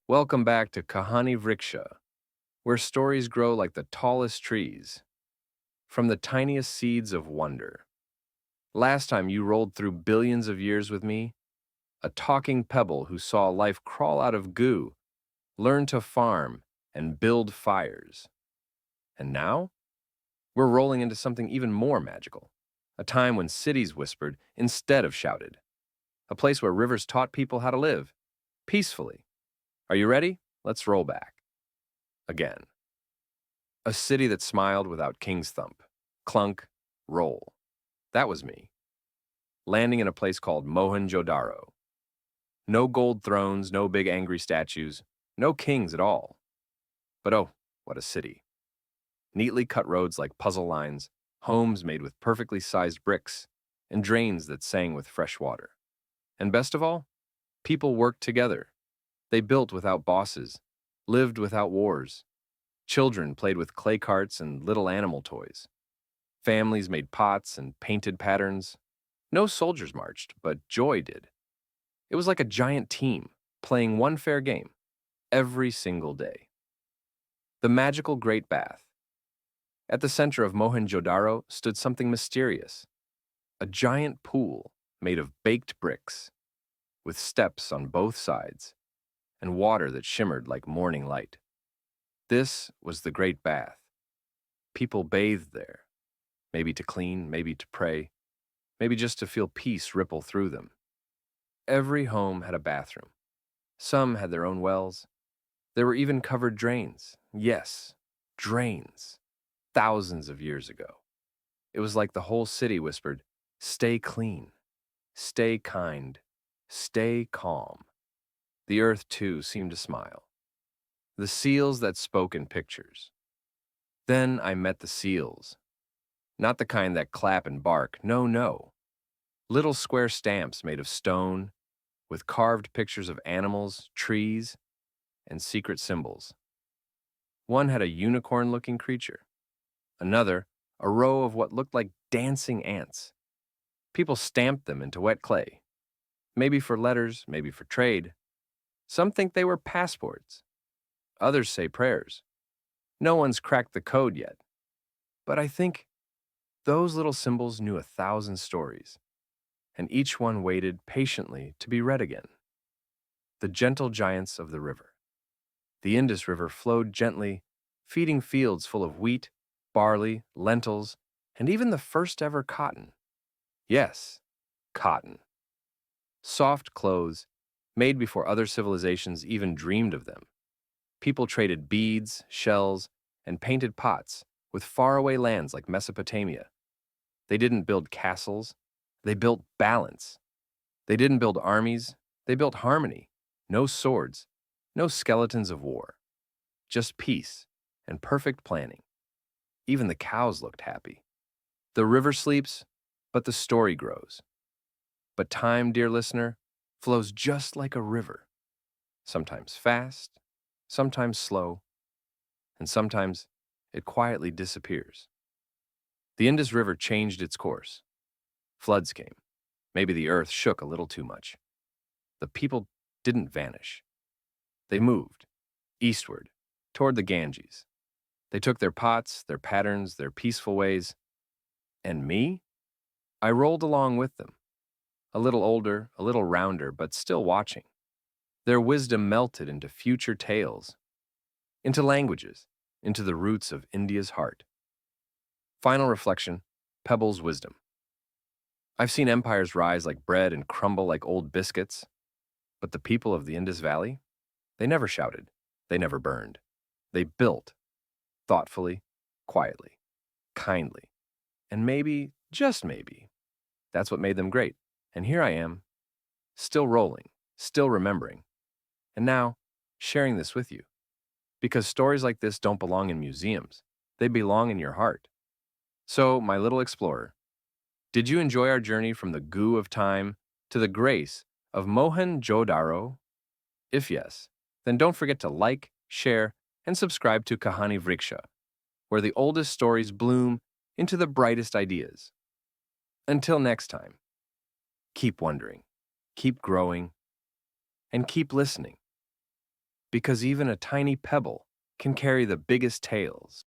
Welcome back to KahaniVriksha, where stories grow like the tallest trees, from the tiniest seeds of wonder. Last time you rolled through billions of years with me, a talking pebble who saw life crawl out of goo, learn to farm, and build fires. And now, we're rolling into something even more magical, a time when cities whispered instead of shouted, a place where rivers taught people how to live, peacefully. Are you ready? Let's roll back. Again. A city that smiled without king's thump. Clunk, roll. That was me. Landing in a place called Mohenjo-daro. No gold thrones, no big angry statues, no kings at all. But oh, what a city. Neatly cut roads like puzzle lines, homes made with perfectly sized bricks, and drains that sang with fresh water. And best of all, people worked together. They built without bosses, lived without wars. Children played with clay carts and little animal toys. Families made pots and painted patterns. No soldiers marched, but joy did. It was like a giant team, playing one fair game, every single day. The magical Great Bath. At the center of Mohenjo-daro stood something mysterious, a giant pool made of baked bricks, with steps on both sides, and water that shimmered like morning light. This was the Great Bath. People bathed there, maybe to clean, maybe to pray, maybe just to feel peace ripple through them. Every home had a bathroom. Some had their own wells. There were even covered drains. Yes, drains. Thousands of years ago. It was like the whole city whispered, "Stay clean, stay kind, stay calm." The earth, too, seemed to smile. The seals that spoke in pictures. Then I met the seals. Not the kind that clap and bark, no, no. Little square stamps made of stone, with carved pictures of animals, trees, and secret symbols. One had a unicorn-looking creature. Another, a row of what looked like dancing ants. People stamped them into wet clay. Maybe for letters, maybe for trade. Some think they were passports. Others say prayers. No one's cracked the code yet. But I think those little symbols knew 1,000 stories, and each one waited patiently to be read again. The gentle giants of the river. The Indus River flowed gently, feeding fields full of wheat, barley, lentils, and even the first ever cotton. Yes, cotton. Soft clothes, made before other civilizations even dreamed of them. People traded beads, shells, and painted pots with faraway lands like Mesopotamia. They didn't build castles, they built balance. They didn't build armies, they built harmony. No swords, no skeletons of war. Just peace and perfect planning. Even the cows looked happy. The river sleeps, but the story grows. But time, dear listener, flows just like a river. Sometimes fast, sometimes slow, and sometimes it quietly disappears. The Indus River changed its course. Floods came. Maybe the earth shook a little too much. The people didn't vanish. They moved, eastward, toward the Ganges. They took their pots, their patterns, their peaceful ways. And me? I rolled along with them. A little older, a little rounder, but still watching. Their wisdom melted into future tales, into languages, into the roots of India's heart. Final reflection, Pebble's wisdom. I've seen empires rise like bread and crumble like old biscuits, but the people of the Indus Valley, they never shouted, they never burned. They built, thoughtfully, quietly, kindly, and maybe, just maybe, that's what made them great. And here I am, still rolling, still remembering, and now sharing this with you. Because stories like this don't belong in museums, they belong in your heart. So, my little explorer, did you enjoy our journey from the goo of time to the grace of Mohenjo-daro? If yes, then don't forget to like, share, and subscribe to KahaniVriksha, where the oldest stories bloom into the brightest ideas. Until next time, keep wondering, keep growing, and keep listening. because even a tiny pebble can carry the biggest tales.